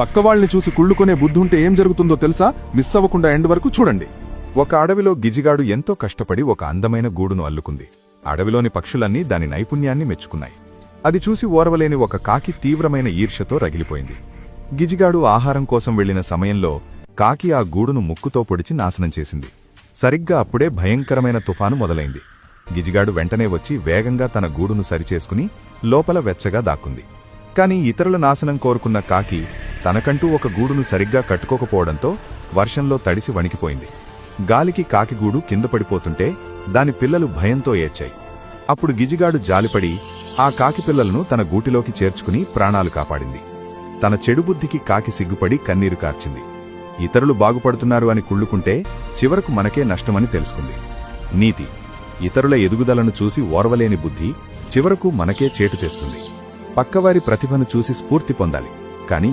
పక్కవాళ్ని చూసి కుళ్ళుకునే బుద్ధుంటే ఏం జరుగుతుందో తెలుసా? మిస్ అవ్వకుండా ఎండ్ వరకు చూడండి. ఒక అడవిలో గిజిగాడు ఎంతో కష్టపడి ఒక అందమైన గూడును అల్లుకుంది. అడవిలోని పక్షులన్నీ దాని నైపుణ్యాన్ని మెచ్చుకున్నాయి. అది చూసి ఓర్వలేని ఒక కాకి తీవ్రమైన ఈర్ష్యతో రగిలిపోయింది. గిజిగాడు ఆహారం కోసం వెళ్లిన సమయంలో కాకి ఆ గూడును ముక్కుతో పొడిచి నాశనం చేసింది. సరిగ్గా అప్పుడే భయంకరమైన తుఫాను మొదలైంది. గిజిగాడు వెంటనే వచ్చి వేగంగా తన గూడును సరిచేసుకుని లోపల వెచ్చగా దాక్కుంది. కాని ఇతరుల నాశనం కోరుకున్న కాకి తనకంటూ ఒక గూడును సరిగ్గా కట్టుకోకపోవడంతో వర్షంలో తడిసి వణికిపోయింది. గాలికి కాకిగూడు కింద పడిపోతుంటే దాని పిల్లలు భయంతో ఏడ్చాయి. అప్పుడు గిజిగాడు జాలిపడి ఆ కాకి పిల్లలను తన గూటిలోకి చేర్చుకుని ప్రాణాలు కాపాడింది. తన చెడుబుద్ధికి కాకి సిగ్గుపడి కన్నీరు కార్చింది. ఇతరులు బాగుపడుతున్నారు అని కుళ్ళుకుంటే చివరకు మనకే నష్టమని తెలుసుకుంది. నీతి: ఇతరుల ఎదుగుదలను చూసి ఓర్వలేని బుద్ధి చివరకు మనకే చేటు తెస్తుంది. పక్కవారి ప్రతిభను చూసి స్ఫూర్తి పొందాలి, కాని